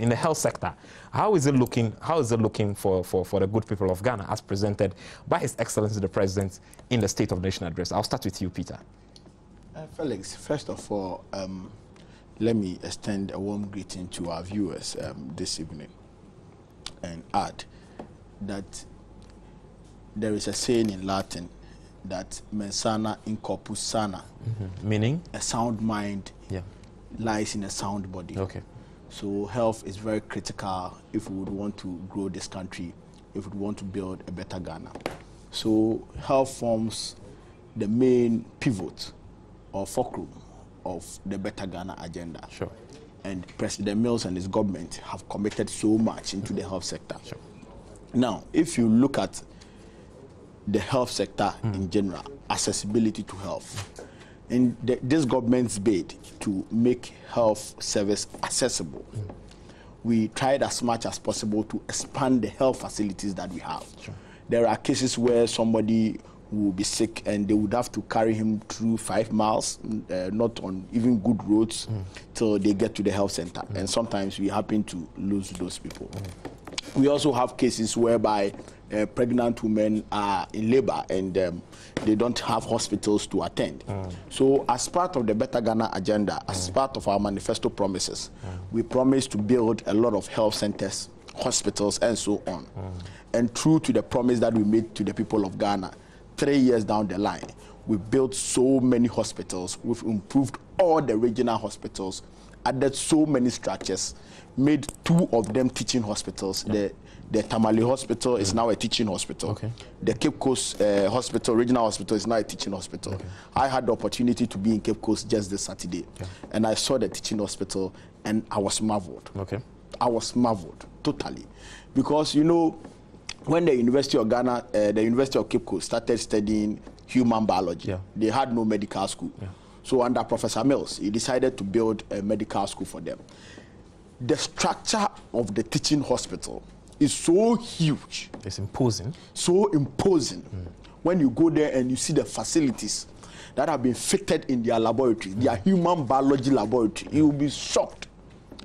in the health sector, how is it looking? How is it looking for the good people of Ghana, as presented by His Excellency the President in the State of the Nation address? I'll start with you, Peter. Felix, first of all, let me extend a warm greeting to our viewers this evening and add that there is a saying in Latin that mens sana in corpus sana, meaning a sound mind lies in a sound body. Okay. So health is very critical if we would want to grow this country, if we want to build a better Ghana. So health forms the main pivot or fulcrum of the Better Ghana agenda. Sure. And President Mills and his government have committed so much into the health sector. Sure. Now, if you look at the health sector in general, accessibility to health, in this government's bid to make health service accessible, we tried as much as possible to expand the health facilities that we have. Sure. There are cases where somebody will be sick and they would have to carry him through 5 miles, not on even good roads, till they get to the health center. And sometimes we happen to lose those people. We also have cases whereby pregnant women are in labor and they don't have hospitals to attend. So as part of the Better Ghana agenda, as part of our manifesto promises, we promise to build a lot of health centers, hospitals, and so on. And true to the promise that we made to the people of Ghana, 3 years down the line, we built so many hospitals. We've improved all the regional hospitals, added so many structures, made 2 of them teaching hospitals. The Tamale Hospital is now a teaching hospital. Okay. The Cape Coast Hospital, regional hospital, is now a teaching hospital. Okay. I had the opportunity to be in Cape Coast just this Saturday, and I saw the teaching hospital, and I was marveled. Okay. I was marveled, totally. Because, you know, when the University of Ghana, the University of Cape Coast started studying human biology, they had no medical school. So under Professor Mills, he decided to build a medical school for them. The structure of the teaching hospital is so huge. It's imposing. So imposing. When you go there and you see the facilities that have been fitted in their laboratory, their human biology laboratory, you will be shocked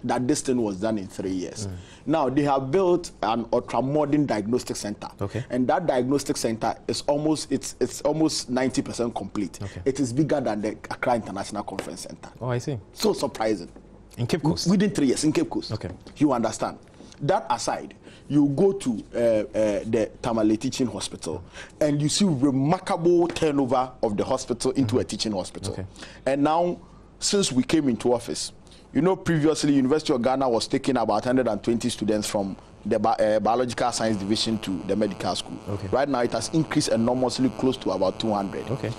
that this thing was done in 3 years. Now, they have built an ultra-modern diagnostic center. Okay. And that diagnostic center is almost, it's almost 90% complete. Okay. It is bigger than the Accra International Conference Center. Oh, I see. So surprising. In Cape Coast? Within 3 years, in Cape Coast. Okay. You understand? That aside, you go to the Tamale Teaching Hospital and you see remarkable turnover of the hospital into a teaching hospital. Okay. And now, since we came into office, you know, previously, University of Ghana was taking about 120 students from the biological science division to the medical school. Okay. Right now, it has increased enormously, close to about 200. Okay.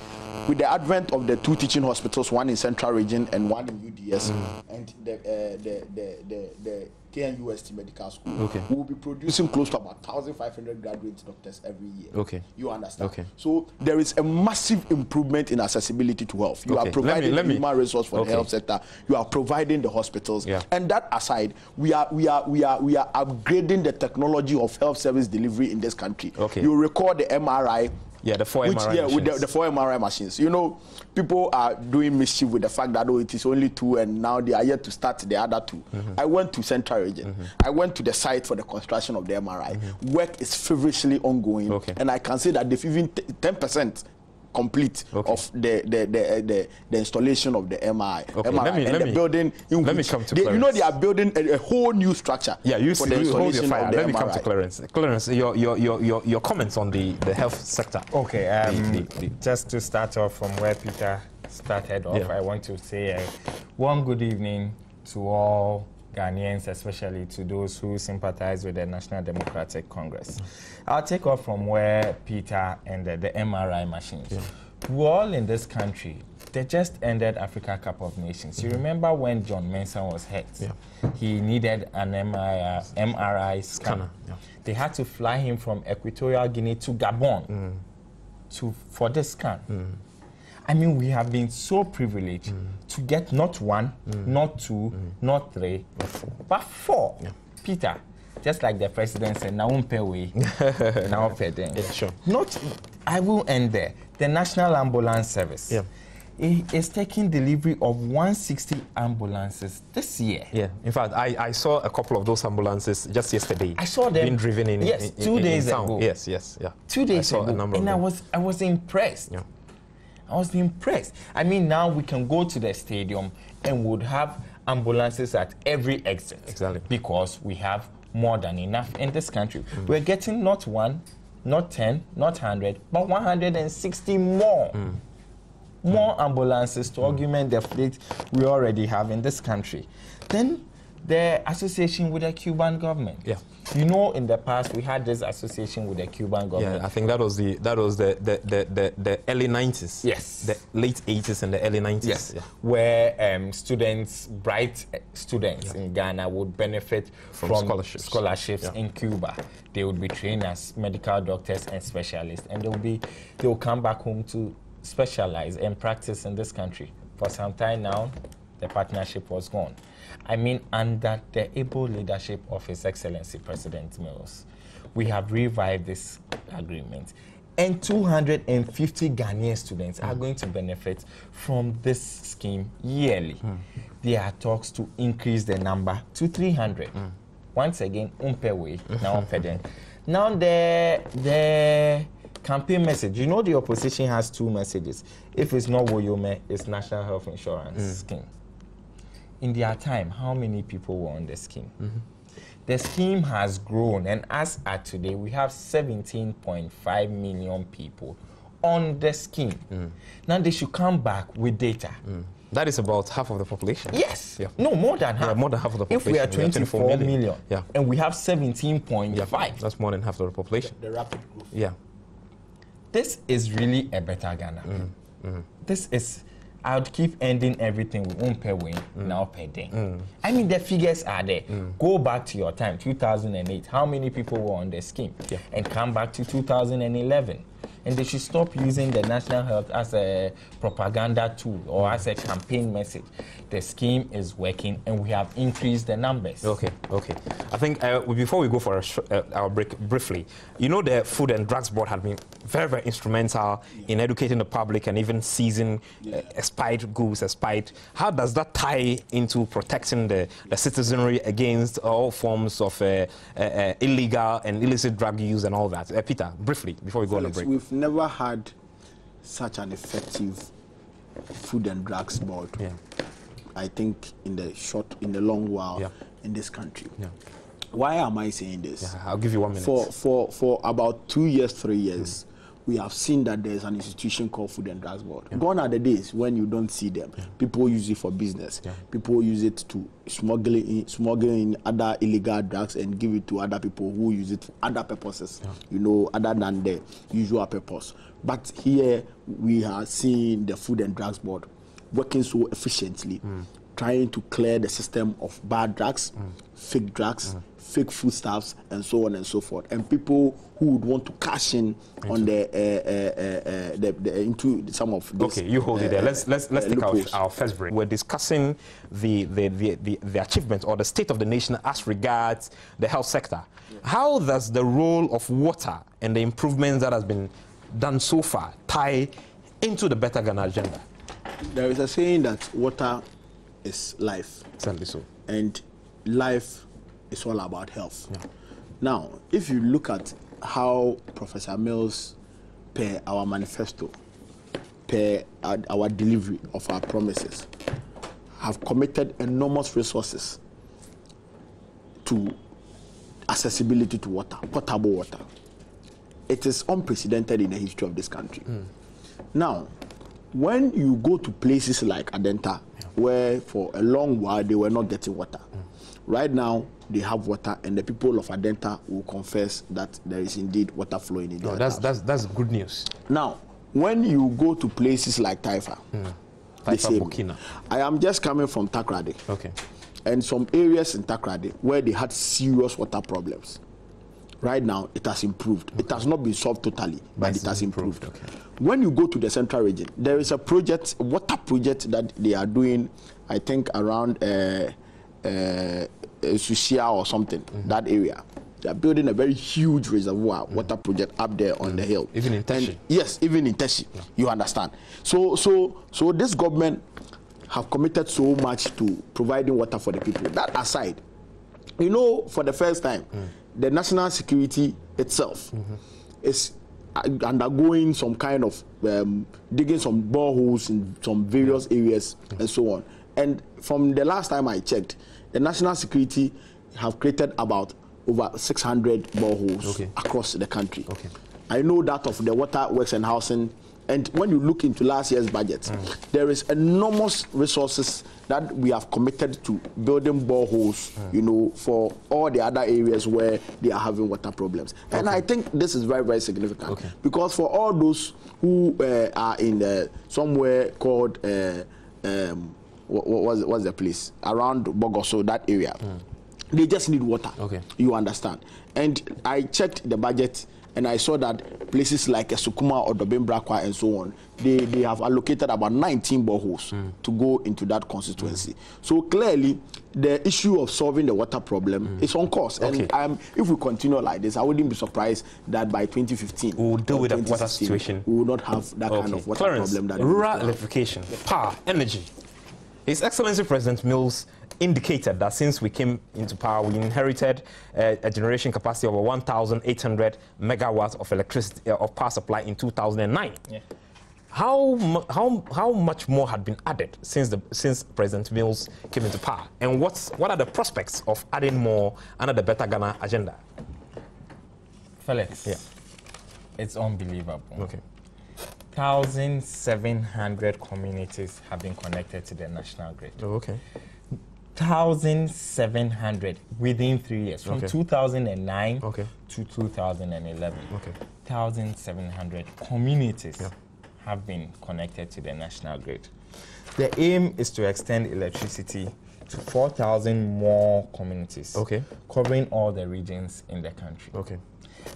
With the advent of the 2 teaching hospitals, one in Central Region and one in UDS, and the KNUST Medical School, we will be producing close to about 1,500 graduate doctors every year. Okay. You understand? Okay. So there is a massive improvement in accessibility to health. You are providing the human resource for the health sector. You are providing the hospitals. Yeah. And that aside, we are upgrading the technology of health service delivery in this country. Okay. You recall the MRI. Yeah, the 4 MRI machines. With the 4 MRI machines. You know, people are doing mischief with the fact that, oh, it is only 2 and now they are yet to start the other 2. I went to Central Region. I went to the site for the construction of the MRI. Work is feverishly ongoing. Okay. And I can say that they've even 10% complete of the installation of the MRI. Okay. Let me come to Clarence. You know, they are building a whole new structure. Yeah, you for the installation of the Let me come to Clarence. Clarence, your comments on the health sector. Okay, just to start off from where Peter started off, I want to say a warm good evening to all Ghanaians, especially to those who sympathize with the National Democratic Congress. I'll take off from where Peter ended, the MRI machines. We're all in this country. They just ended Africa Cup of Nations. You remember when John Mensah was hurt? He needed an MRI scanner. They had to fly him from Equatorial Guinea to Gabon for this scan. I mean, we have been so privileged to get not 1, not 2, not 3, but 4. Peter, just like the president said, now pay way, now pay them. Sure. I will end there. The National Ambulance Service. is taking delivery of 160 ambulances this year. Yeah, in fact, I saw a couple of those ambulances just yesterday. I saw them being driven in. Yes, in, 2 days in town. ago. Yes, yeah. 2 days ago, and I was impressed. Yeah. I was impressed. I mean, now we can go to the stadium and would have ambulances at every exit. Exactly. Because we have more than enough in this country. We're getting not 1, not 10, not 100, but 160 more. More ambulances to augment the fleet we already have in this country. Then the association with the Cuban government. Yeah. You know, in the past we had this association with the Cuban government. Yeah, I think that was the early 90s. Yes. The late 80s and the early 90s. Yes. Yeah. Where students, bright students in Ghana would benefit from scholarships in Cuba. They would be trained as medical doctors and specialists, and they will come back home to specialize and practice in this country. For some time now, the partnership was gone. I mean, under the able leadership of His Excellency President Mills, we have revived this agreement. And 250 Ghanaian students are going to benefit from this scheme yearly. There are talks to increase the number to 300. Once again, umpewe, now umpeden. Now the campaign message, you know, the opposition has 2 messages. If it's not Woyome, it's National Health Insurance Scheme. In their time, how many people were on the scheme? The scheme has grown, and as at today, we have 17.5 million people on the scheme. Now they should come back with data. That is about half of the population. Yes. Yeah. No, more than half. Yeah, more than half of the population. If we are 24 million, yeah, and we have 17.5. yeah, that's more than half of the population. The rapid growth. Yeah. This is really a better Ghana. This is, I would keep ending everything with umpewe, now per day. I mean, the figures are there. Go back to your time, 2008. How many people were on the scheme? Yeah. And come back to 2011. And they should stop using the national health as a propaganda tool or as a campaign message. The scheme is working, and we have increased the numbers. Okay. I think before we go for our break, briefly, you know, the Food and Drugs Board had been very, very instrumental in educating the public and even seizing expired goods, How does that tie into protecting the citizenry against all forms of illegal and illicit drug use and all that? Peter, briefly, before we go on a break. We've never had such an effective Food and Drugs Board. Yeah. I think in the long while in this country. Yeah. Why am I saying this? Yeah, I'll give you 1 minute. For about 2 years, 3 years, we have seen that there's an institution called Food and Drugs Board. Gone are the days when you don't see them. People use it for business. People use it to smuggle in other illegal drugs and give it to other people who use it for other purposes, you know, other than the usual purpose. But here we are seeing the Food and Drugs Board working so efficiently, trying to clear the system of bad drugs, fake drugs, fake foodstuffs, and so on and so forth. And people who would want to cash in on into some of this. Okay, you hold it there. Let's take our first break. We're discussing the achievement or the state of the nation as regards the health sector. How does the role of water and the improvements that has been done so far tie into the Better Ghana agenda? There is a saying that water is life. Certainly so. And life is all about health. Now, if you look at how Professor Mills, per our manifesto, per our delivery of our promises, have committed enormous resources to accessibility to water, potable water. It is unprecedented in the history of this country. Now, when you go to places like Adenta, where for a long while they were not getting water, right now they have water, and the people of Adenta will confess that there is indeed water flowing in their house. That's good news. Now, when you go to places like Taifa, Burkina. I am just coming from Takrady. Okay. And some areas in Takrady where they had serious water problems. Right now, it has improved. It has not been solved totally, but it has improved. Okay. When you go to the central region, there is a project, a water project that they are doing, I think, around Sushia or something, that area. They are building a very huge reservoir water project up there on the hill. Even in Teshi. Yes, even in Teshi. Yeah. You understand. So this government have committed so much to providing water for the people. That aside, you know, for the first time, the national security itself is undergoing some kind of digging some boreholes in some various areas and so on. And from the last time I checked, the national security have created about over 600 boreholes across the country. I know that of the water works and housing. And when you look into last year's budget, there is enormous resources that we have committed to building boreholes, you know, for all the other areas where they are having water problems. And I think this is very, very significant because for all those who are in somewhere called what's the place around Bogoso, that area, they just need water. You understand? And I checked the budget. And I saw that places like Sukuma or Dobimbrakwa and so on, they have allocated about 19 boreholes to go into that constituency. So clearly, the issue of solving the water problem is on course. And if we continue like this, I wouldn't be surprised that by 2015, we'll deal with the water situation. We will not have that kind of water problem. That rural electrification, power, energy. His Excellency President Mills indicated that since we came into power, we inherited a generation capacity of 1,800 megawatts of electricity of power supply in 2009. How much more had been added since President Mills came into power, and what are the prospects of adding more under the Better Ghana agenda? Felix, it's unbelievable. 1,700 communities have been connected to the national grid. 1,700 within 3 years, from 2009 to 2011. 1,700 communities have been connected to the national grid. The aim is to extend electricity to 4,000 more communities, covering all the regions in the country.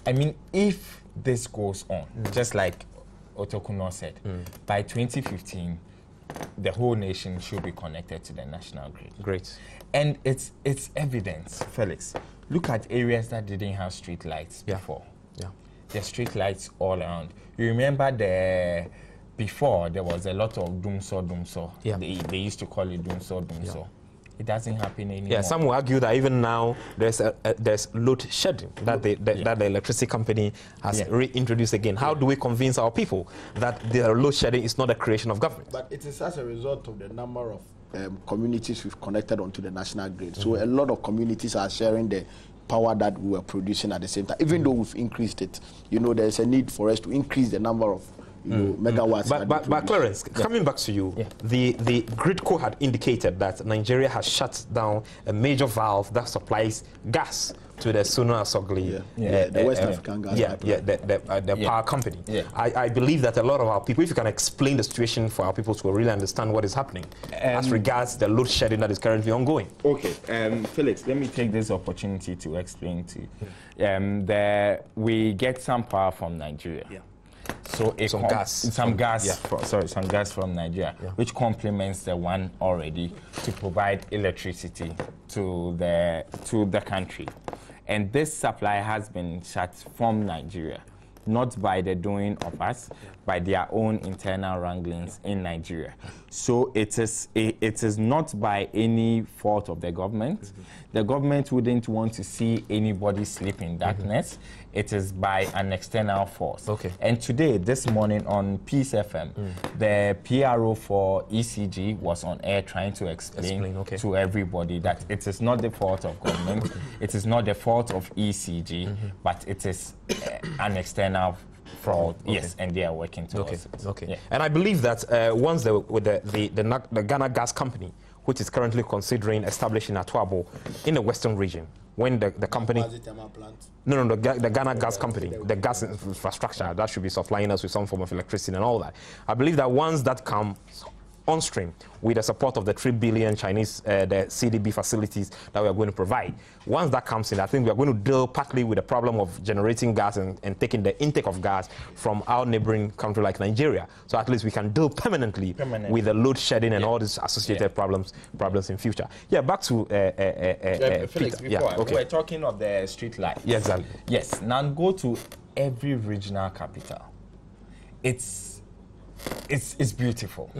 I mean, if this goes on, just like Otokuno said, by 2015, the whole nation should be connected to the national grid. Great. And it's evidence, Felix. Look at areas that didn't have street lights before. There's street lights all around. You remember before there was a lot of dumso. They used to call it dumso. It doesn't happen anymore. Some will argue that even now there's load shedding that the electricity company has reintroduced again. How do we convince our people that the load shedding is not a creation of government? But it is as a result of the number of communities we've connected onto the national grid. So a lot of communities are sharing the power that we were producing at the same time. Even though we've increased it, you know, there's a need for us to increase the number of megawatts. But Clarence, coming back to you, the Gridco had indicated that Nigeria has shut down a major valve that supplies gas to the Sunu Asogli, the West African gas the power company. I believe that a lot of our people, if you can explain the situation for our people to really understand what is happening as regards the load shedding that is currently ongoing. Felix, let me take this opportunity to explain to you. We get some power from Nigeria. So some gas from Nigeria, which complements the one already to provide electricity to the country. And this supply has been shut from Nigeria, not by the doing of us, by their own internal wranglings in Nigeria. So it is not by any fault of the government. The government wouldn't want to see anybody sleep in darkness. It is by an external force. And today, this morning on Peace FM, the PRO for ECG was on air trying to explain to everybody that it is not the fault of government, it is not the fault of ECG, but it is an external fraud. And they are working towards it. And I believe that once the Ghana Gas Company, which is currently considering establishing Atuabo in the western region, when the company... the Ghana Gas Company, the gas infrastructure that should be supplying us with some form of electricity and all that. I believe that once that comes on stream with the support of the 3 billion Chinese the CDB facilities that we are going to provide. Once that comes in, I think we are going to deal partly with the problem of generating gas and taking the intake of gas from our neighboring country like Nigeria. So at least we can deal permanently with the load shedding and all these associated problems in future. Yeah, back to Felix, Peter. We were talking of the street lights. Yeah, exactly. Yes. Now go to every regional capital. It's beautiful.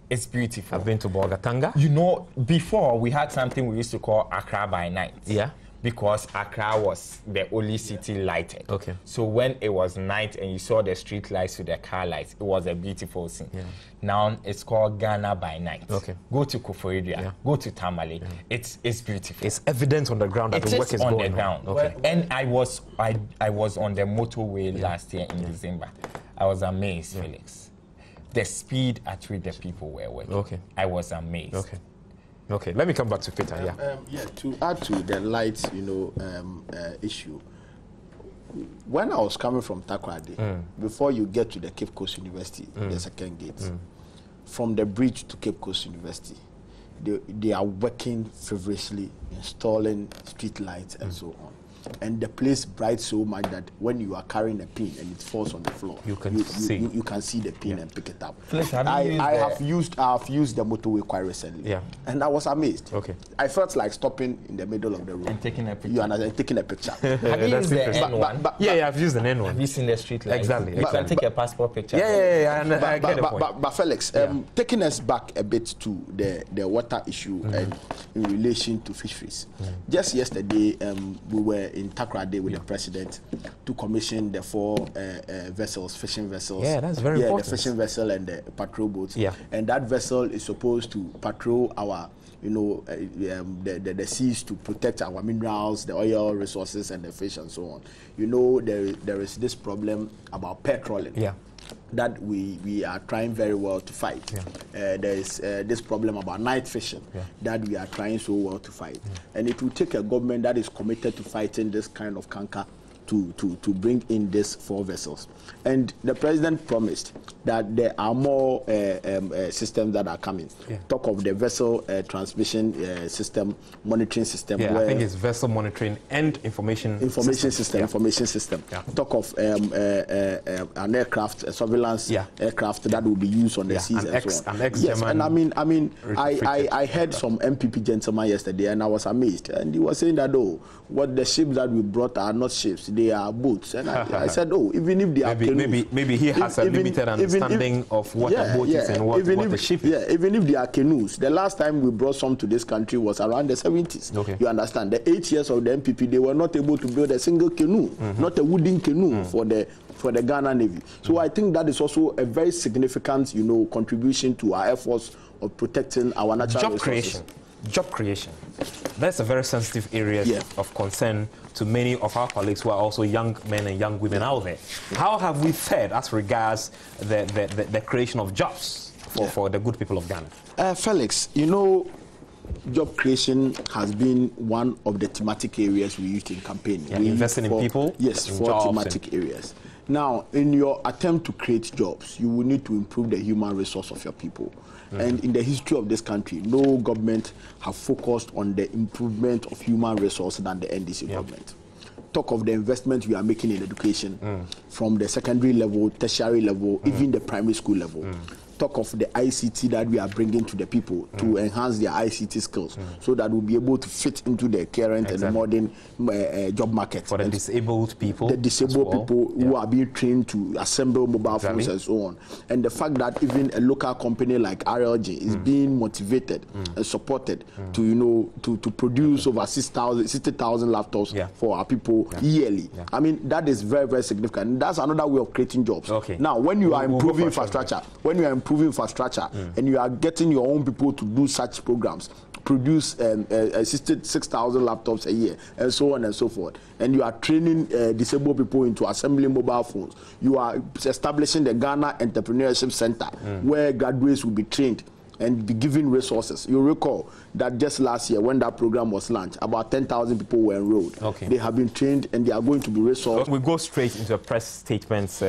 It's beautiful. I've been to Bolgatanga. You know, before we had something we used to call Accra by night. Yeah. Because Accra was the only city lighted. Okay. So when it was night and you saw the street lights with the car lights, it was a beautiful scene. Yeah. Now it's called Ghana by night. Okay. Go to Koforidua, go to Tamale. Yeah. It's beautiful. It's evident on the ground that the work is on going the ground. on. Okay. And I was on the motorway last year in December. I was amazed, Felix. The speed at which the people were working. Okay. I was amazed. Okay. Okay, let me come back to Peter. To add to the lights, issue. When I was coming from Takoradi, before you get to the Cape Coast University, the second gate, from the bridge to Cape Coast University, they are working feverishly, installing street lights and so on. And the place bright so much that when you are carrying a pin and it falls on the floor, you can see the pin and pick it up. I have used the motorway quite recently, and I was amazed. Okay, I felt like stopping in the middle of the road and taking a picture. You understand? Taking a picture. Have you used the N1? Yeah, I've used the N1. Have you seen the street light? Exactly. You can take a passport picture. I get the point. But Felix, taking us back a bit to the water issue and in relation to fisheries. Just yesterday, we were in Takoradi with the president to commission the 4 vessels, fishing vessels. Yeah, that's very important. The fishing vessel and the patrol boats. Yeah. And that vessel is supposed to patrol our, the seas to protect our minerals, the oil resources, and the fish and so on. There is this problem about petroling. Yeah. That we are trying very well to fight. There is this problem about night fishing that we are trying so well to fight. And it will take a government that is committed to fighting this kind of canker to bring in these 4 vessels. And the president promised that there are more systems that are coming. Talk of the vessel transmission system, monitoring system. I think it's vessel monitoring and information system. Information system. Talk of an aircraft, surveillance aircraft that will be used on the seas and so on. Yes, and I heard some MPP gentleman yesterday, and I was amazed. And he was saying that what the ships that we brought are not ships; they are boats. And I said, even if they are canoes, maybe he has a limited understanding of what a boat is and what the ship is. Yeah, even if they are canoes. The last time we brought some to this country was around the 70s. Okay. You understand? The 8 years of the MPP, they were not able to build a single canoe, not a wooden canoe for the Ghana Navy. So I think that is also a very significant, contribution to our efforts of protecting our natural resources. Job creation. That's a very sensitive area of concern to many of our colleagues who are also young men and young women out there. How have we fared as regards the creation of jobs for the good people of Ghana? Felix, job creation has been one of the thematic areas we used in campaigning. Investing in people? Yes, 4 thematic areas. Now, in your attempt to create jobs, you will need to improve the human resource of your people. And in the history of this country, no government have focused on the improvement of human resource than the NDC government. Talk of the investment we are making in education from the secondary level, tertiary level, even the primary school level. Talk of the ICT that we are bringing to the people to enhance their ICT skills so that we'll be able to fit into the current and the modern job market. For the disabled people. The disabled people who are being trained to assemble mobile phones and so on. And the fact that even a local company like RLG is being motivated and supported to to produce over 60,000 laptops for our people yearly. I mean, that is very, very significant. That's another way of creating jobs. Now, when you are improving infrastructure, and you are getting your own people to do such programs, produce 6,000 laptops a year, and so on and so forth, and you are training disabled people into assembling mobile phones, you are establishing the Ghana Entrepreneurship Center where graduates will be trained and be given resources. You recall that just last year when that program was launched, about 10,000 people were enrolled. They have been trained and they are going to be resourced. We go straight into a press statement.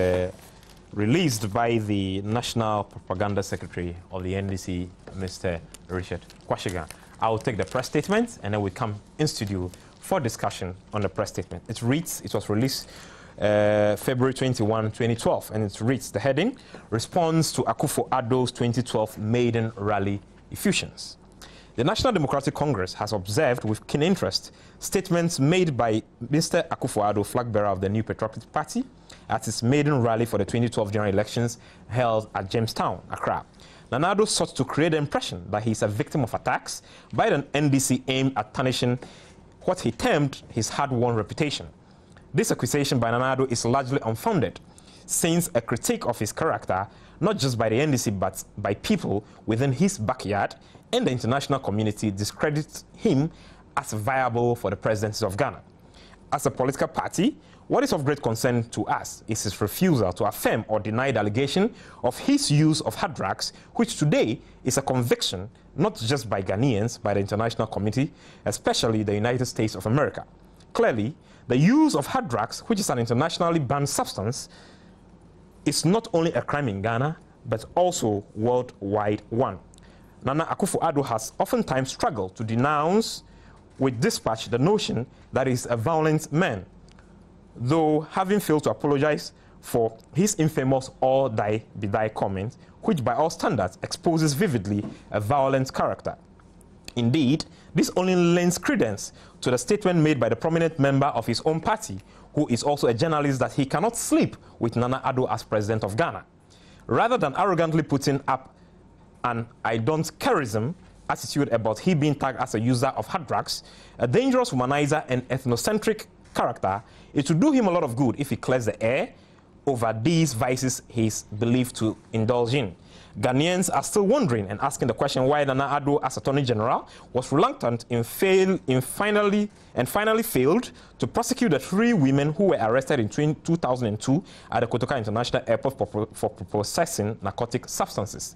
released by the National Propaganda Secretary of the NDC, Mr. Richard Kwashiorkor. I will take the press statement and then we come in studio for discussion on the press statement. It reads, it was released February 21, 2012, and it reads, the heading, Response to Akufo-Addo's 2012 Maiden Rally Effusions. The National Democratic Congress has observed with keen interest statements made by Mr. Akufo-Addo, flag bearer of the New Patriotic Party, at its maiden rally for the 2012 general elections held at Jamestown, Accra. Nana Addo sought to create the impression that he is a victim of attacks by the NDC aimed at tarnishing what he termed his hard-won reputation. This accusation by Nana Addo is largely unfounded, since a critique of his character, not just by the NDC but by people within his backyard and the international community, discredits him as viable for the presidency of Ghana. As a political party, what is of great concern to us is his refusal to affirm or deny the allegation of his use of hard drugs, which today is a conviction not just by Ghanaians, but the international community, especially the United States of America. Clearly, the use of hard drugs, which is an internationally banned substance, is not only a crime in Ghana, but also worldwide one. Nana Akufo-Addo has oftentimes struggled to denounce with dispatch the notion that he is a violent man, though having failed to apologize for his infamous "all die be die" comment, which by all standards exposes vividly a violent character. Indeed, this only lends credence to the statement made by the prominent member of his own party, who is also a journalist, that he cannot sleep with Nana Addo as president of Ghana. Rather than arrogantly putting up an "I don't careism" attitude about he being tagged as a user of hard drugs, a dangerous womanizer and ethnocentric character, it would do him a lot of good if he clears the air over these vices he is believed to indulge in. Ghanaians are still wondering and asking the question why Nana Addo, as Attorney General, was reluctant finally failed to prosecute the 3 women who were arrested in 2002 at the Kotoka International Airport for possessing narcotic substances.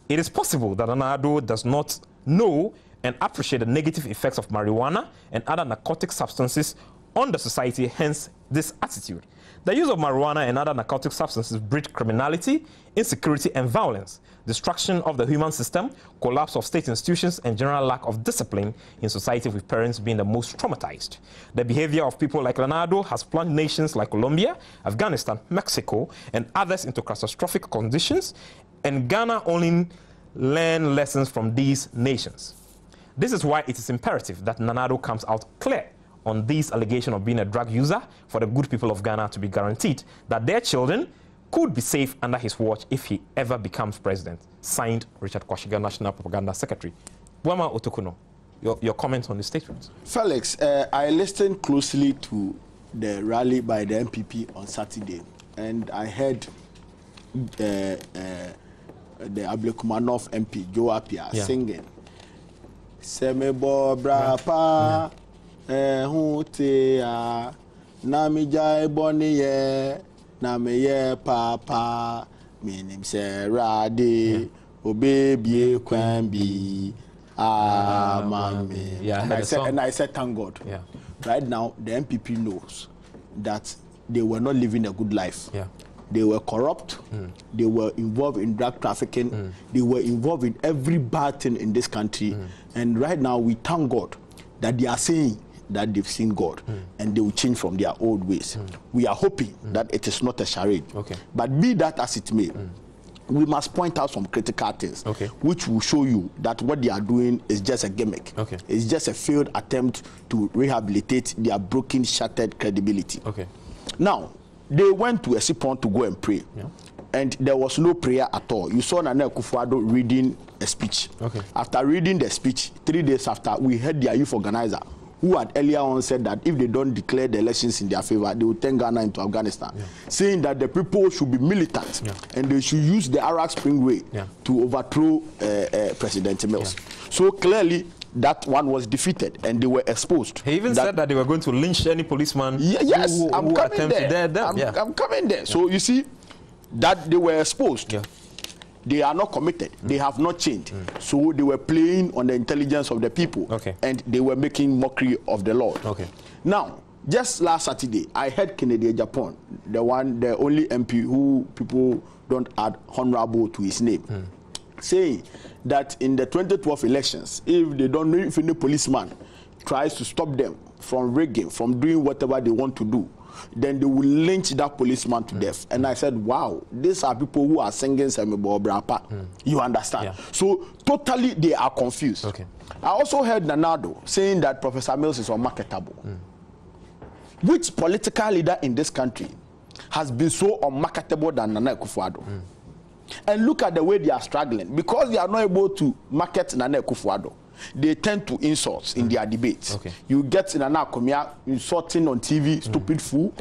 It is possible that Nana Addo does not know and appreciate the negative effects of marijuana and other narcotic substances on the society, hence this attitude. The use of marijuana and other narcotic substances breed criminality, insecurity and violence, destruction of the human system, collapse of state institutions and general lack of discipline in society, with parents being the most traumatized. The behavior of people like Nana Addo has plunged nations like Colombia, Afghanistan, Mexico and others into catastrophic conditions, and Ghana only learn lessons from these nations. This is why it is imperative that Nana Addo comes out clear on these allegations of being a drug user, for the good people of Ghana to be guaranteed that their children could be safe under his watch if he ever becomes president. Signed, Richard Kwashiorkor, National Propaganda Secretary. Buama Otokuno, your comments on the statement. Felix, I listened closely to the rally by the MPP on Saturday, and I heard the Ablekumanov MP, Joe Apia, singing, Semebo Brapa, Hutea, Namijai Bonnie, Nameye Papa, Minim Seradi, Obebi Kwambi, Mami. And I said, thank God. Yeah. Right now, the MPP knows that they were not living a good life. Yeah. They were corrupt, they were involved in drug trafficking, they were involved in every bad thing in this country. And right now, we thank God that they are saying that they've seen God and they will change from their old ways. We are hoping that it is not a charade. Okay. But be that as it may, we must point out some critical things, which will show you that what they are doing is just a gimmick. It's just a failed attempt to rehabilitate their broken, shattered credibility. Now, they went to a Sipon to go and pray. And there was no prayer at all. You saw Nana Akufo-Addo reading a speech. After reading the speech, 3 days after, we heard their youth organizer, who had earlier on said that if they don't declare the elections in their favor, they will turn Ghana into Afghanistan, saying that the people should be militant and they should use the Arab Spring way to overthrow President Mills. So clearly, that one was defeated and they were exposed. He even said that they were going to lynch any policeman who coming there. I'm coming there. So you see, that they were exposed. They are not committed. They have not changed. So they were playing on the intelligence of the people. And they were making mockery of the Lord. Now, Just last Saturday, I heard Kennedy Japan, the only MP who people don't add honorable to his name, saying that in the 2012 elections, if they don't know if any policeman tries to stop them from rigging, from doing whatever they want to do, then they will lynch that policeman to death. And I said, wow, these are people who are singing Semibo Brapa. You understand? Yeah. So totally they are confused. Okay. I also heard Nanado saying that Professor Mills is unmarketable. Which political leader in this country has been so unmarketable than Nana Akufo-Addo? And look at the way they are struggling. Because they are not able to market Nana Akufo-Addo, they tend to insult in their debates. Okay. You get Nana Akomia insulting on TV, stupid fool.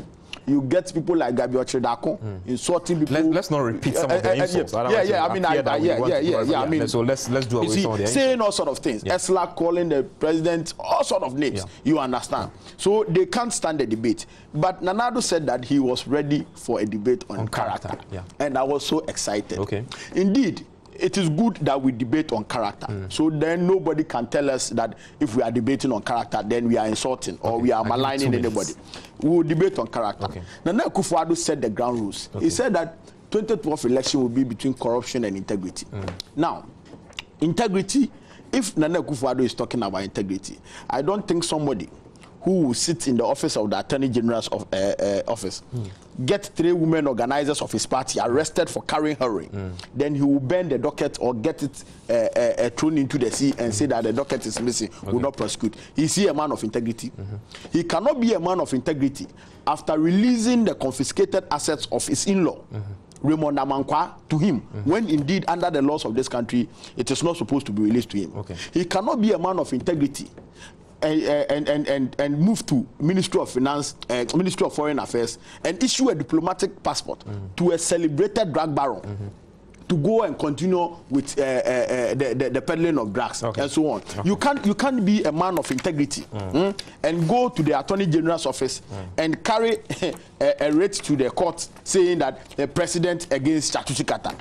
You get people like Gabi Ochedako insulting people. Let's not repeat some of the insults. I mean, so let's do away with some of the saying all sort of things. Esla calling the president all sort of names. You understand? So they can't stand the debate. But Nanado said that he was ready for a debate on character. And I was so excited. Okay. Indeed, it is good that we debate on character. So then nobody can tell us that if we are debating on character, then we are insulting or we are maligning anybody. We will debate on character. Nana Akufo-Addo set the ground rules. He said that 2012 election will be between corruption and integrity. Now, integrity, if Nana Akufo-Addo is talking about integrity, I don't think somebody who will sit in the office of the Attorney General's office, get 3 women organizers of his party arrested for carrying heroin, then he will burn the docket or get it thrown into the sea and say that the docket is missing, will not prosecute. Is he a man of integrity? He cannot be a man of integrity after releasing the confiscated assets of his in-law, Raymond Amankwa, to him, when indeed under the laws of this country, it is not supposed to be released to him. He cannot be a man of integrity and move to Ministry of Finance, Ministry of Foreign Affairs, and issue a diplomatic passport to a celebrated drug baron to go and continue with the peddling of drugs and so on. You can't be a man of integrity and go to the Attorney General's office and carry a writ to the court saying that the president against Chatuchi Kata.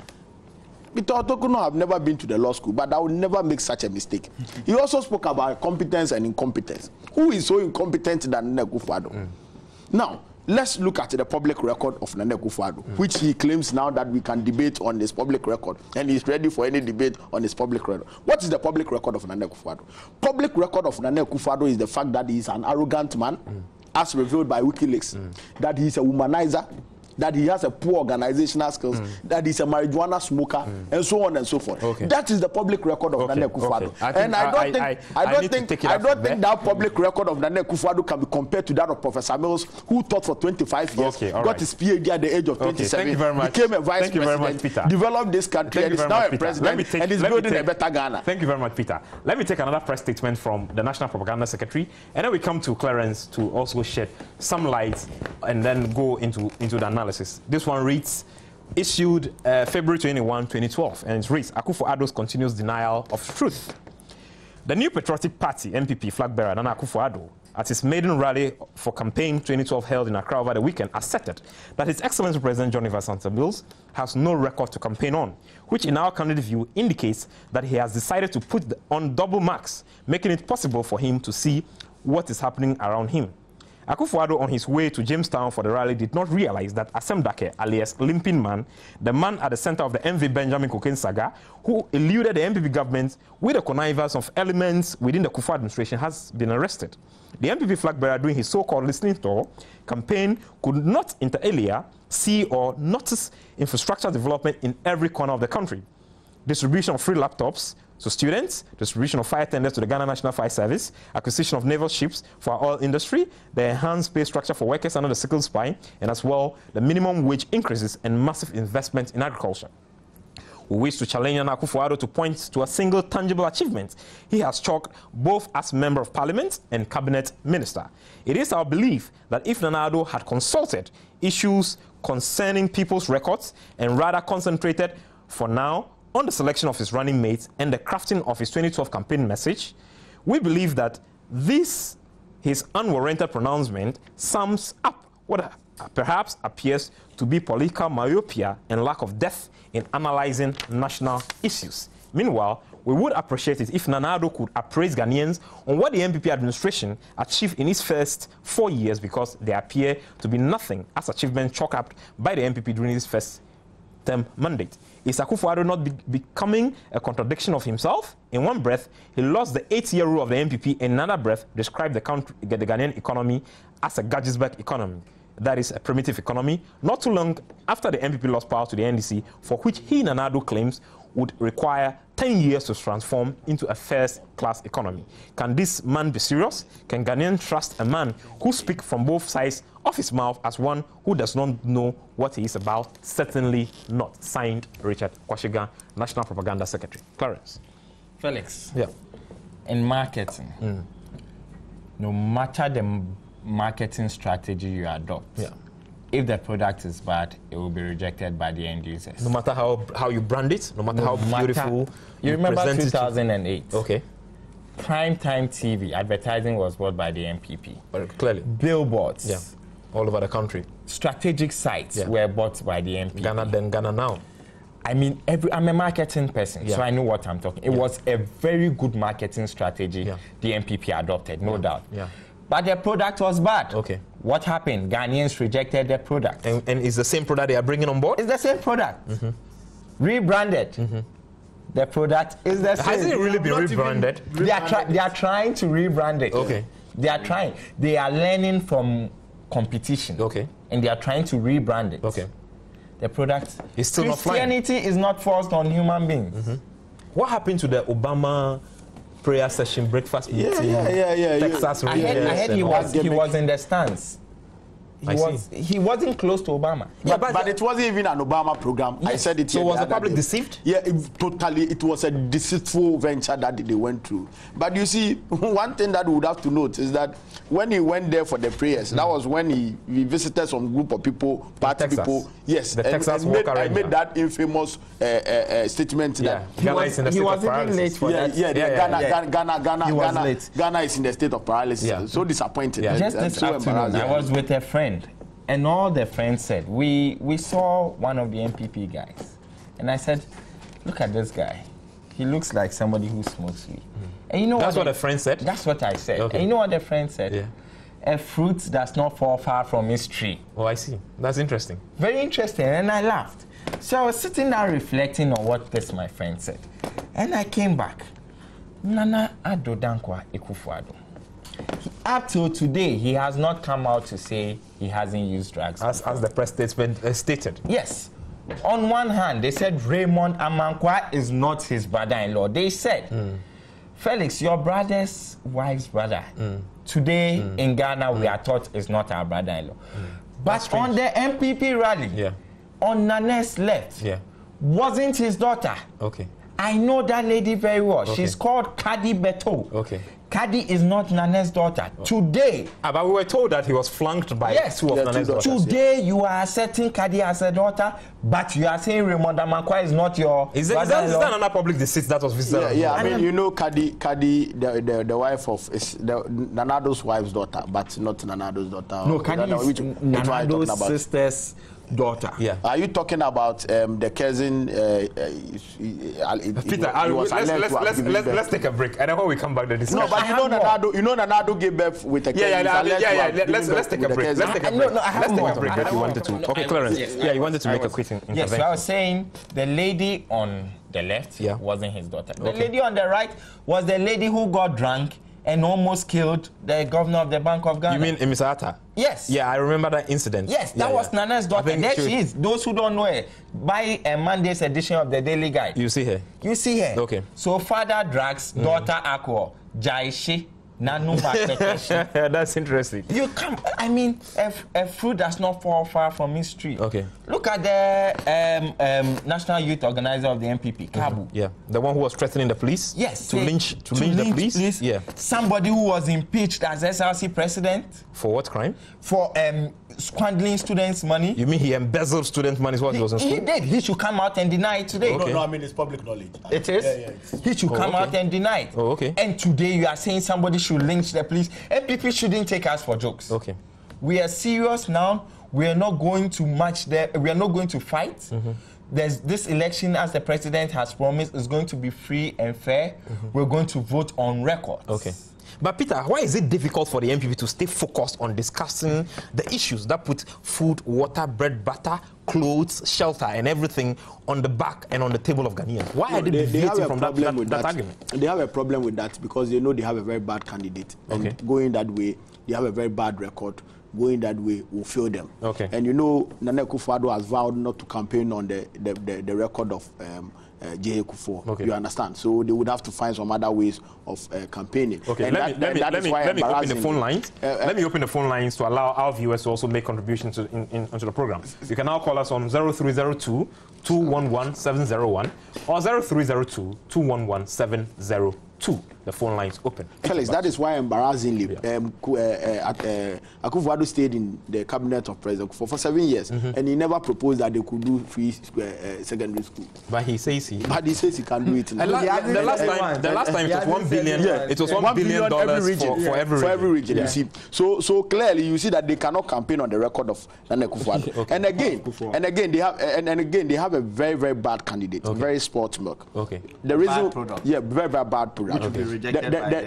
Mr. Otokuno have never been to the law school, but I would never make such a mistake. He also spoke about competence and incompetence. Who is so incompetent than Nana Akufo-Addo? Now, let's look at the public record of Nana Akufo-Addo, which he claims now that we can debate on his public record, and he's ready for any debate on his public record. What is the public record of Nana Akufo-Addo? Public record of Nana Akufo-Addo is the fact that he is an arrogant man, as revealed by WikiLeaks, that he is a womanizer, that he has a poor organizational skills, that he's a marijuana smoker, and so on and so forth. That is the public record of Nana Akufo-Addo. And I don't think that public record of Nana Akufo-Addo can be compared to that of Professor Mills, who taught for 25 years, got his PhD at the age of 27, became a vice president, developed this country, and is now a president, and is building a better Ghana. Thank you very much, Peter. Let me take another press statement from the National Propaganda Secretary, and then we come to Clarence to also shed some light and then go into the analysis. This one reads, issued February 21, 2012, and it reads, Akufo-Addo's continuous denial of truth. The New Patriotic Party, NPP, flag bearer Nana Akufo-Addo, at his maiden rally for campaign 2012 held in Accra over the weekend, asserted that His Excellency President John Evans Mills has no record to campaign on, which in our candidate view indicates that he has decided to put on double marks, making it possible for him to see what is happening around him. Akufo-Addo, on his way to Jamestown for the rally, did not realize that Asem Dake, alias Limping Man, the man at the center of the MV Benjamin cocaine saga, who eluded the MPP government with the connivance of elements within the Kufuor administration, has been arrested. The MPP flag bearer, during his so-called listening tour campaign, could not inter alia see or notice infrastructure development in every corner of the country. Distribution of free laptops to students, distribution of fire tenders to the Ghana National Fire Service, acquisition of naval ships for our oil industry, the enhanced pay structure for workers under the sickle spine, and as well the minimum wage increases and massive investment in agriculture. We wish to challenge Nana Akufo-Addo to point to a single tangible achievement he has chalked both as Member of Parliament and Cabinet Minister. It is our belief that if Nana Addo had consulted issues concerning people's records and rather concentrated for now on the selection of his running mates and the crafting of his 2012 campaign message, we believe that his unwarranted pronouncement sums up what perhaps appears to be political myopia and lack of depth in analyzing national issues. Meanwhile, we would appreciate it if Nana Addo could appraise Ghanaians on what the NPP administration achieved in its first 4 years, because they appear to be nothing as achievements chalked up by the NPP during his first term mandate. Is Akufo-Addo not becoming a contradiction of himself? In one breath, he lost the 8-year rule of the NPP. In another breath, described the Ghanaian economy as a Gadgetsburg economy. That is a primitive economy. Not too long after the NPP lost power to the NDC, for which he, Nana Addo, claims would require 10 years to transform into a first-class economy. Can this man be serious? Can Ghanaians trust a man who speaks from both sides of his mouth as one who does not know what he is about? Certainly not. Signed, Richard Kwashiga, National Propaganda Secretary. Clarence. Felix. Yeah. In marketing, no matter the marketing strategy you adopt, if the product is bad, it will be rejected by the end users. No matter how you brand it, no matter how beautiful you remember present it. 2008. Okay. Prime time TV advertising was bought by the NPP. Clearly. Billboards. Yeah. All over the country. Strategic sites were bought by the NPP. Ghana then, Ghana now. I mean, I'm a marketing person, so I know what I'm talking. It was a very good marketing strategy the NPP adopted, no doubt. Yeah. But the product was bad. Okay. What happened? Ghanaians rejected the product. And it's the same product they are bringing on board? It's the same product. Rebranded. The product is the same. Hasn't it really been rebranded? They are trying to rebrand it. Okay. They are trying. They are learning from competition. Okay. And they are trying to rebrand it. Okay. The product is still not flying. Christianity is not forced on human beings. What happened to the Obama prayer session, breakfast meeting? Texas I heard he was in the stands. He wasn't close to Obama. Yeah, but it wasn't even an Obama program. Yes. I said it. So was the public deceived? Yeah, totally. It was a deceitful venture that they went through. But you see, one thing that we would have to note is that when he went there for the prayers, that was when he visited some group of people, party people. Yes, the Texas and made that infamous statement that he was in the state of paralysis. Ghana is in the state of paralysis. Yeah. So disappointed. Yeah. Just this afternoon, I was with a friend. And all the friends said, we saw one of the NPP guys. And I said, look at this guy. He looks like somebody who smokes weed. And you know that's what a friend said? That's what I said. Okay. And you know what the friend said? Yeah. A fruit does not fall far from its tree. Oh, I see. That's interesting. Very interesting. And I laughed. So I was sitting there reflecting on what this my friend said. And I came back. Nana Addo Dankwa Akufo-Addo. Up till today, he has not come out to say he hasn't used drugs. As the press statement stated. Yes. On one hand, they said Raymond Amankwa is not his brother-in-law. They said, Felix, your brother's wife's brother, today in Ghana, we are taught is not our brother-in-law. But on the MPP rally, on Nane's left, wasn't his daughter. Okay. I know that lady very well. Okay. She's called Kadi Beto. Okay. Kadi is not Nane's daughter. Today. But we were told that he was flanked by two of Nane's daughters. Today you are accepting Kadi as a daughter, but you are saying Raymond Amankwa is not your is that another public deceit that was visited? Yeah, I mean, you know, Kadi, the wife of Nana Addo's wife's daughter, but not Nana Addo's daughter. No, Kadi is Nana Addo's sister's daughter. Yeah. Are you talking about the cousin? Peter, let's take a break, and then when we come back, the discussion. No, but you know Nana Addo gave birth with a cousin. Let's take a break. Let's take a break. That you wanted to. Okay, Clarence. Yeah, you wanted to make a quick intervention. Yes, so I was saying the lady on the left wasn't his daughter. The lady on the right was the lady who got drunk and almost killed the governor of the Bank of Ghana. You mean Emisa Atta? Yes. Yeah, I remember that incident. Yes, that was Nana's daughter. There she is. Those who don't know her, buy a Monday's edition of the Daily Guide. You see her? You see her. Okay. So father drugs, daughter alcohol, Jaishi, Nanu Maketeshi. That's interesting. You come. I mean, a fruit does not fall far from its tree. Okay. Look at the National Youth Organizer of the MPP, Kabu. Yeah, the one who was threatening the police. Yes. To lynch the police. Yeah. Somebody who was impeached as SRC president. For what crime? For squandering students' money. You mean he embezzled student money? Is what he was in school? He did. He should come out and deny it today. Okay. No, I mean it's public knowledge. It is. Yeah. He should come out and deny it. Oh, okay. And today you are saying somebody should lynch the police. MPP shouldn't take us for jokes. Okay. We are serious now. We are not going to match there. We are not going to fight. this election, as the president has promised, is going to be free and fair. We're going to vote on record. Okay. But Peter, why is it difficult for the MPP to stay focused on discussing the issues that put food, water, bread, butter, clothes, shelter, and everything on the back and on the table of Ghanaians? Why are they deviating from that argument? They have a problem with that because they know they have a very bad candidate. Okay. And going that way, they have a very bad record. Going that way will fail them. Okay. And you know, Nana Akufo-Addo has vowed not to campaign on the record of J. Akufo. Okay. You understand? So they would have to find some other ways of campaigning. Okay, and let me open the phone lines. Let me open the phone lines to allow our viewers to also make contributions into the program. You can now call us on 0302 211 701 or 0302 211 702. The phone lines open. Felix, that is why embarrassingly, Akufo-Addo stayed in the cabinet of President for 7 years, and he never proposed that they could do free secondary school. But he says he can do it now. The last time it was 1 billion. It was $1 billion for every region. You see, so clearly you see that they cannot campaign on the record of Nana Akufo-Addo. Okay. And again they have a very, very bad candidate, very sports milk. Okay. The reason, bad product. very, very bad product. Which will be rejected by the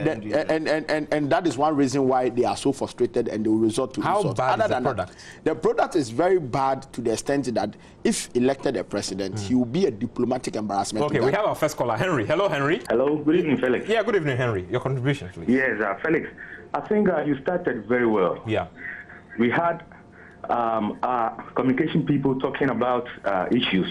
and that is one reason why they are so frustrated and they will resort to how insult. bad is the product? The product is very bad to the extent that if elected a president, he will be a diplomatic embarrassment. Okay, we have our first caller, Henry. Hello, Henry. Hello, good evening, Felix. Yeah, good evening, Henry. Your contribution, please. Yes, Felix, I think you started very well. Yeah. We had our communication people talking about issues,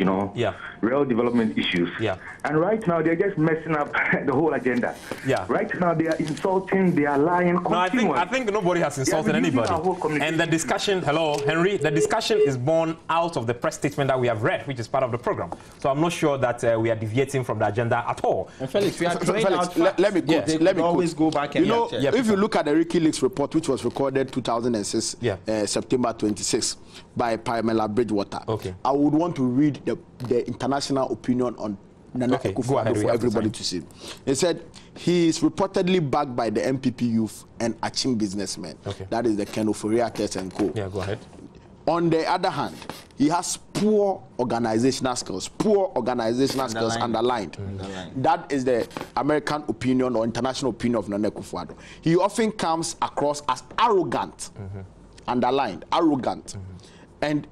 real development issues. Yeah. And right now, they're just messing up the whole agenda. Yeah. Right now, they are insulting, they are lying. No, I think nobody has insulted anybody. And the discussion, hello, Henry, the discussion is born out of the press statement that we have read, which is part of the program. So I'm not sure that we are deviating from the agenda at all. And Felix, we are let me quote. Let me always go back and if you look at the WikiLeaks report, which was recorded 2006, September 26, by Pamela Bridgewater, I would want to read the international opinion on Nana Akufo-Addo for everybody to see. He said he is reportedly backed by the MPP youth and Achim businessmen. That is the Ken Ofori-Attes and co. Yeah, go ahead. On the other hand, he has poor organizational skills. Poor organizational skills underlined. That is the American opinion or international opinion of Nana Akufo-Addo. He often comes across as arrogant, underlined, arrogant, and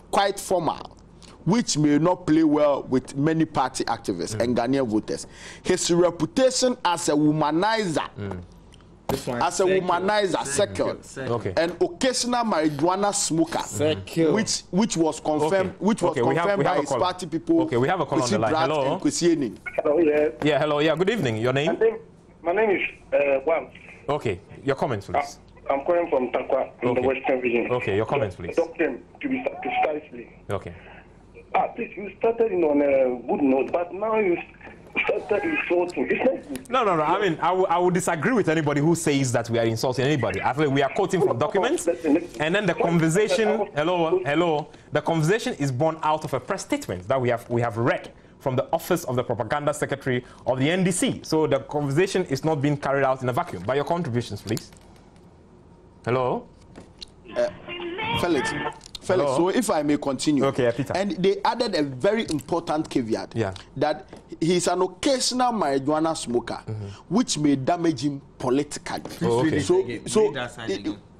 quite formal, which may not play well with many party activists and Ghanaian voters. His reputation as a womanizer, second, an occasional marijuana smoker, which was confirmed, by his party people. Okay, we have a call on the line. Hello. Hello, yeah, hello, yeah. Good evening. Your name? My name is Wam. Okay, your comments, please. I'm calling from Takwa in the Western region. Okay, your comments, please. Doctor, to be precisely. Okay. Please, you started on a good note, but now you started insulting. No. I mean, I would disagree with anybody who says that we are insulting anybody. I think we are quoting from documents, and then the conversation. Hello. The conversation is born out of a press statement that we have read from the office of the propaganda secretary of the NDC. So the conversation is not being carried out in a vacuum. By your contributions, please. Hello. Felix, so if I may continue. Okay, Peter. And they added a very important caveat that he's an occasional marijuana smoker, which may damage him politically. So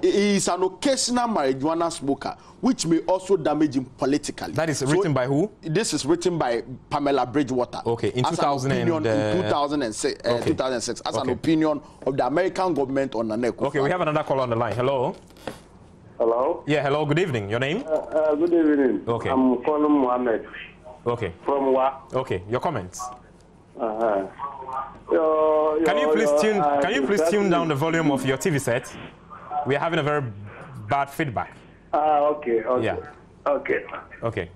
he's an occasional marijuana smoker, which may also damage him politically. That is written by who? This is written by Pamela Bridgewater. Okay, in 2006, as an opinion of the American government on Nana Akufo-Addo. Okay, we have another call on the line. Hello. Hello? Yeah, hello, good evening. Your name? Good evening. Okay. I'm calling Mohammed. Okay. From Wa. Okay, your comments. Can you please tune down the volume of your TV set? We are having a very bad feedback. Okay. Yeah. Okay.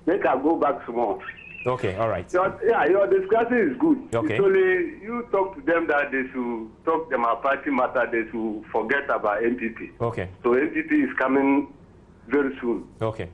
Make I go back some more. Okay, all right. Your discussion is good. Okay. It's only you talk to them that they should talk them about party matter, they should forget about NPP. Okay. So NPP is coming very soon. Okay.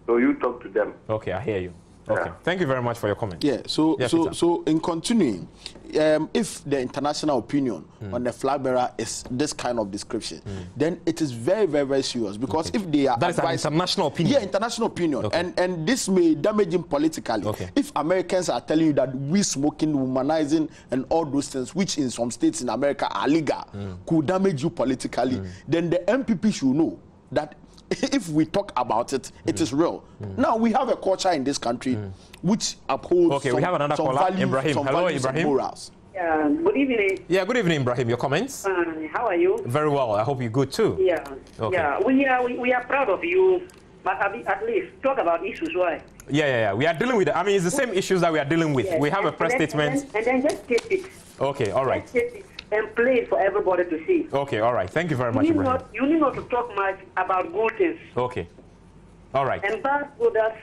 So you talk to them. Okay, I hear you. Okay. Thank you very much for your comment. Yeah. So in continuing, if the international opinion on the flag bearer is this kind of description, then it is very, very, very serious, because if they are that is an international opinion. Yeah, international opinion, and this may damage him politically. If Americans are telling you that we smoking, womanizing, and all those things, which in some states in America are legal, could damage you politically, then the MPP should know that if we talk about it, it is real. Now we have a culture in this country which upholds we have another caller, values, Ibrahim. Hello, Ibrahim. Morals. Good evening. Yeah, good evening, Ibrahim. Your comments? How are you? Very well. I hope you're good too. Yeah. Yeah. We are proud of you, but at least talk about issues. Why? Yeah. We are dealing with it. I mean, it's the same issues that we are dealing with. Yes. We have a press statement. And then just take it. Okay, all right. Just take it and play it for everybody to see. Okay, all right. Thank you very much, Ibrahim. You need not to talk much about good things. Okay. All right. And bad products.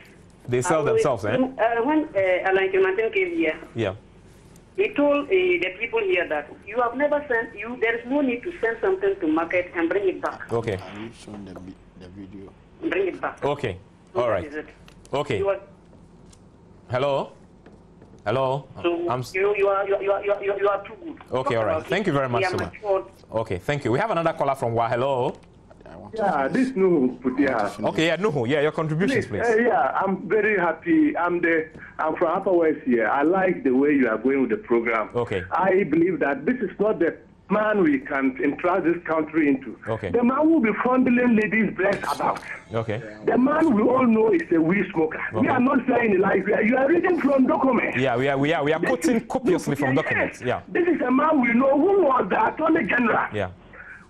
They sell themselves, eh? When Alain Clementin came here, he told the people here that you have never sent, there is no need to send something to market and bring it back. Okay. Have you shown the video? Bring it back. Okay. So all right. Okay. Hello? Hello? So you are too good. Okay, all right. Thank you very much, Suma. Okay, thank you. We have another caller from Wa. Hello? Yeah, this Nuhu Putia. Okay, yeah, Nuhu. Yeah, your contributions, please. Yeah, I'm very happy. I'm from Upper West here. I like the way you are going with the program. Okay. I believe that this is not the man we can entrust this country into. Okay. The man will be fondling ladies' breasts about. Okay. The man we all know is a weed smoker. Okay. We are not saying life. You are reading from documents. Yeah, we are quoting copiously from documents. Yeah. This is a man we know who was the Attorney General. Yeah.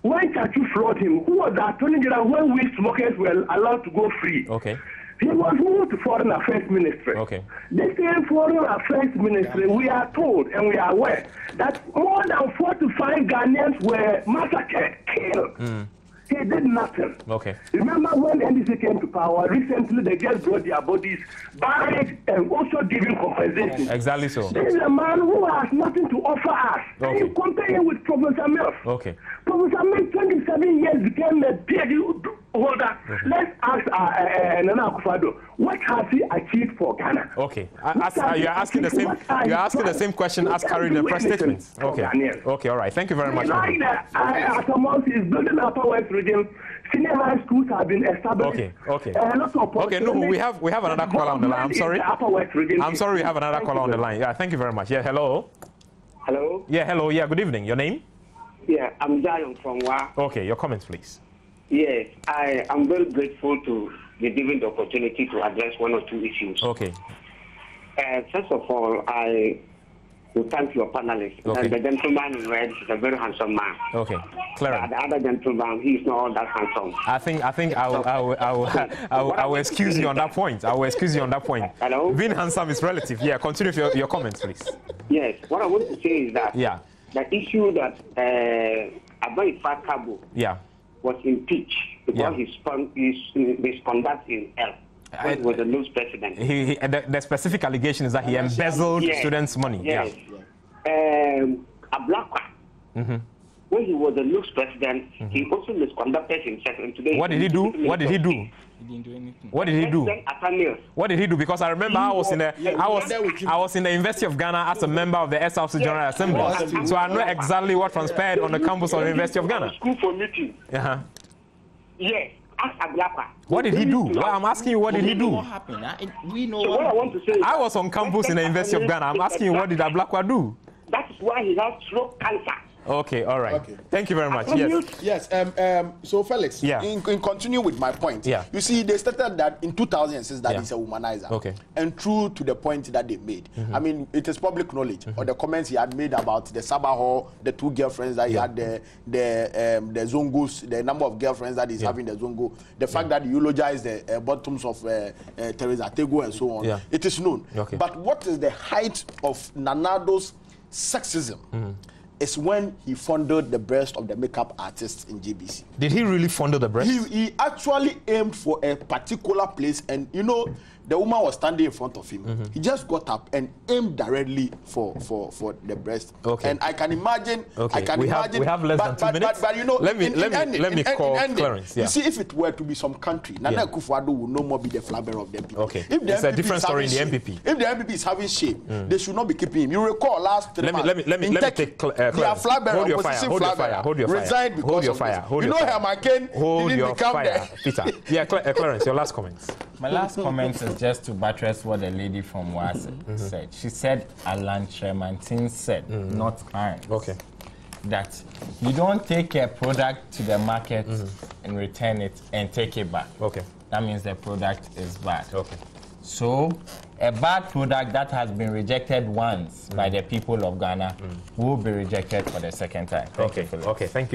When Chachu fraud him, who was the Attorney General when weed smokers were allowed to go free? Okay. He was moved to Foreign Affairs Ministry. Okay. The same Foreign Affairs Ministry, we are told and we are aware that more than 4 to 5 Ghanaians were massacred, killed. He did nothing. Okay. Remember when NDC came to power, recently they just brought their bodies buried and also giving compensation. Exactly so. This is a man who has nothing to offer us. Okay. And you compare him with Professor Mills. Okay. Professor Mills, 27 years became a big holder. Okay. Let's ask Nana Akufo-Addo, what has he achieved for Ghana? Okay. You're asking the same question as carrying the press statement. Okay. Okay, all right. Thank you very much. Like that, Asamoah is building Upper West region. Senior high schools have been established. Okay. No, we have another caller on the line. I'm sorry. I'm sorry, we have another caller on the line. Yeah, thank you very much. Yeah, hello. Hello. Yeah, hello. Yeah, good evening. Your name? Yeah, I'm Zion from Wa. Okay, your comments, please. Yes, I am very grateful to be given the opportunity to address 1 or 2 issues. Okay. First of all, I will thank your panelists. Okay. The gentleman in red is a very handsome man. Okay, Clarence. The other gentleman, he is not all that handsome. I think I will excuse you on that point. I will excuse you on that point. Hello? Being handsome is relative. Yeah, continue with your comments, please. Yes, what I want to say is that the issue that Abai Fakabo was impeached because his misconduct in health. He was the news president. The specific allegation is that he embezzled students' money. Yes. Ablakwa, when he was the news president, he also misconducted himself. And today, what did he do? What did he do? He didn't do anything. What did he do? What did he do? Because I remember I was in the University of Ghana as a member of the SLC General Assembly, so I know exactly what transpired on the campus of the University of Ghana. School for meeting. Yes. What did he do? Well, I'm asking you, what did he do? What happened? We know. So what I want to say, I was on campus in the University of Ghana. I'm asking you, what did Ablakwa do? That is why he has throat cancer. Okay, all right. Okay. Thank you very much. Yes. So Felix, in continue with my point. Yeah. You see, they stated that in 2006 that he's a womanizer. Okay. And true to the point that they made. I mean, it is public knowledge. Or the comments he had made about the Sabaho, the 2 girlfriends that he had, the Zongos, the number of girlfriends that he's having, the Zongo, the fact that he eulogized the bottoms of Teresa Tego and so on. It is known. Okay. But what is the height of Nanado's sexism? Is when he funded the breast of the makeup artists in GBC. Did he really fondle the breast? He actually aimed for a particular place, and you know, The woman was standing in front of him. He just got up and aimed directly for the breast. Okay. And I can imagine. Okay. We have less than 2 minutes. But you know, let me call Clarence. You see, if it were to be some country, Nana Akufo-Addo will no more be the flag bearer of the MPP. Okay. If it's a different story in the MPP. If the MPP is having shape, they should not be keeping him. You recall last 3 months. Let me take Clarence. Flag bearer, hold your fire. Hold your fire. Resigned because of this. You know, Herman Kane didn't become there. Peter. Yeah, Clarence, your last comments. My last comment is just to buttress what the lady from WAS said. She said Alan Tremantin said, not Clarence. Okay. That you don't take a product to the market and return it and take it back. Okay. That means the product is bad. Okay. So a bad product that has been rejected once by the people of Ghana will be rejected for the second time. Okay, thank you.